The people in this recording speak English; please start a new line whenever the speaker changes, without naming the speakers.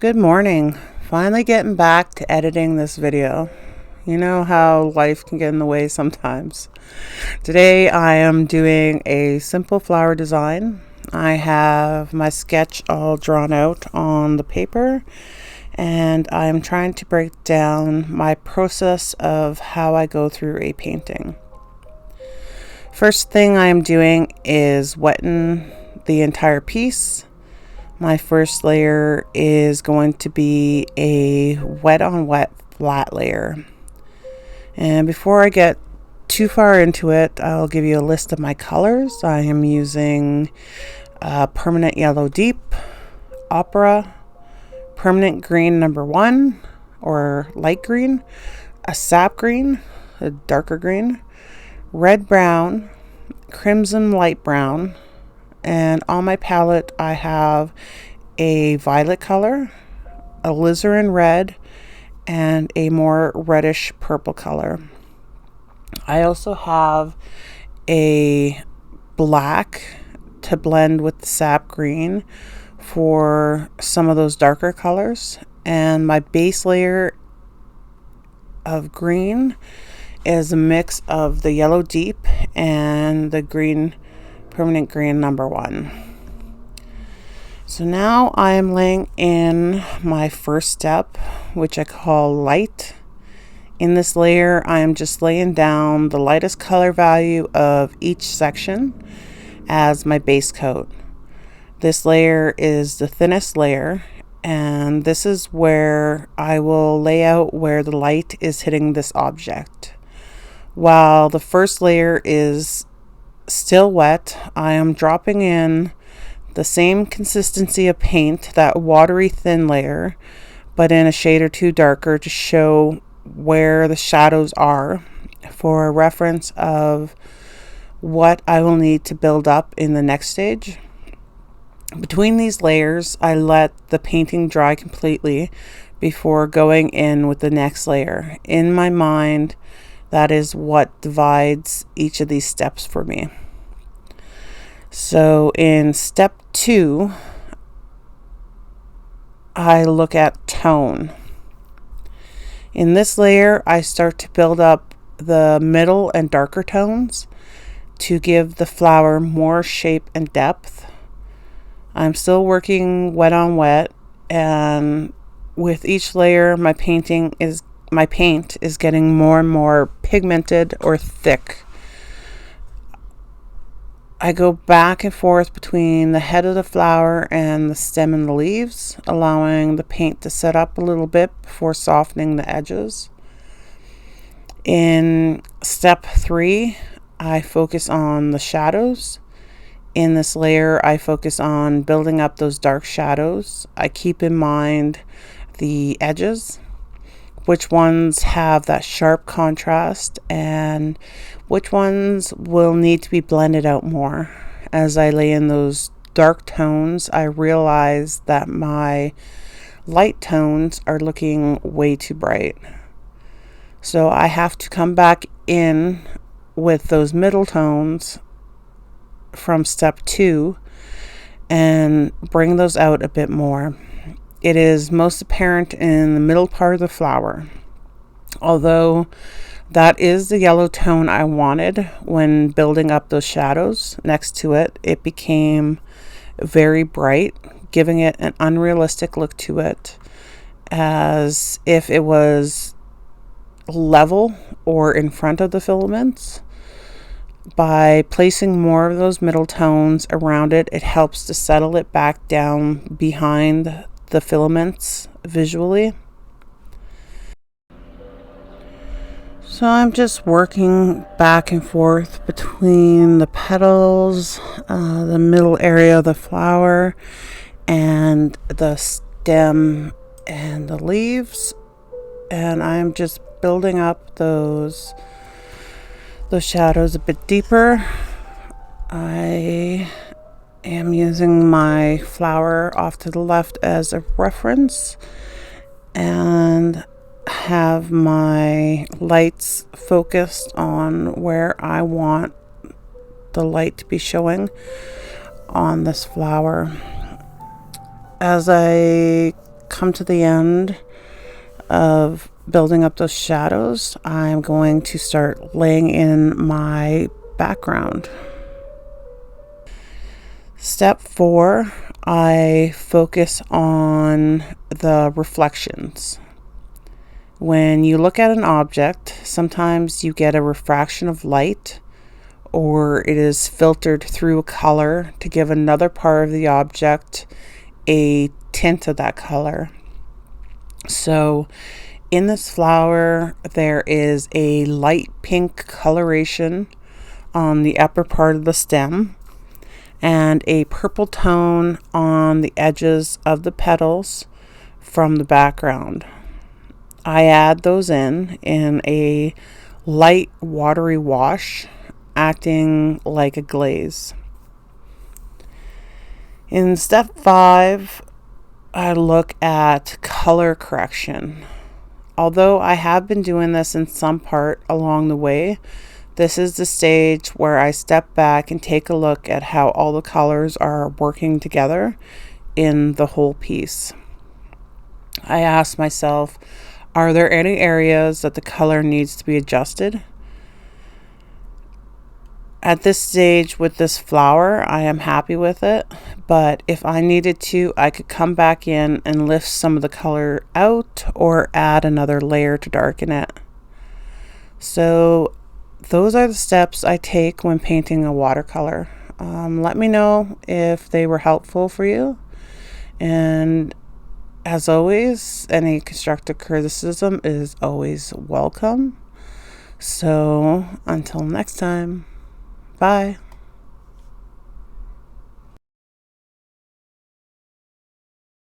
Good morning. Finally getting back to editing this video. You know how life can get in the way sometimes. Today I am doing a simple flower design. I have my sketch all drawn out on the paper and I'm trying to break down my process of how I go through a painting. First thing I am doing is wetting the entire piece. My first layer is going to be a wet on wet flat layer. And before I get too far into it, I'll give you a list of my colors. I am using permanent yellow deep, opera, permanent green number 1 or light green, a sap green, a darker green, red brown, crimson light brown, and on my palette I have a violet color, a alizarin red, and a more reddish purple color. I also have a black to blend with the sap green for some of those darker colors, and my base layer of green is a mix of the yellow deep and the green permanent green number 1. So now I am laying in my first step, which I call light. In this layer, I am just laying down the lightest color value of each section as my base coat. This layer is the thinnest layer, and this is where I will lay out where the light is hitting this object. While the first layer is still wet, I am dropping in the same consistency of paint, that watery thin layer, but in a shade or two darker to show where the shadows are for a reference of what I will need to build up in the next stage. Between these layers, I let the painting dry completely before going in with the next layer. In my mind, that is what divides each of these steps for me. So in step 2, I look at tone. In this layer, I start to build up the middle and darker tones to give the flower more shape and depth. I'm still working wet on wet, and with each layer, my paint is getting more and more pigmented or thick. I go back and forth between the head of the flower and the stem and the leaves, allowing the paint to set up a little bit before softening the edges. In step 3, I focus on the shadows. In this layer, I focus on building up those dark shadows. I keep in mind the edges, which ones have that sharp contrast and which ones will need to be blended out more. As I lay in those dark tones, I realize that my light tones are looking way too bright. So I have to come back in with those middle tones from step 2 and bring those out a bit more. It is most apparent in the middle part of the flower. Although that is the yellow tone I wanted when building up those shadows next to it, it became very bright, giving it an unrealistic look to it, as if it was level or in front of the filaments. By placing more of those middle tones around it, it helps to settle it back down behind the filaments visually. So I'm just working back and forth between the petals, the middle area of the flower, and the stem and the leaves, and I'm just building up those shadows a bit deeper. I am using my flower off to the left as a reference and have my lights focused on where I want the light to be showing on this flower. As I come to the end of building up those shadows, I'm going to start laying in my background. Step 4, I focus on the reflections. When you look at an object, sometimes you get a refraction of light, or it is filtered through a color to give another part of the object a tint of that color. So in this flower, there is a light pink coloration on the upper part of the stem and a purple tone on the edges of the petals from the background. I add those in a light watery wash, acting like a glaze. In step 5, I look at color correction. Although I have been doing this in some part along the way, this is the stage where I step back and take a look at how all the colors are working together in the whole piece. I ask myself, are there any areas that the color needs to be adjusted? At this stage with this flower, I am happy with it, but if I needed to, I could come back in and lift some of the color out or add another layer to darken it. So those are the steps I take when painting a watercolor. Let me know if they were helpful for you. And as always, any constructive criticism is always welcome. So until next time, bye.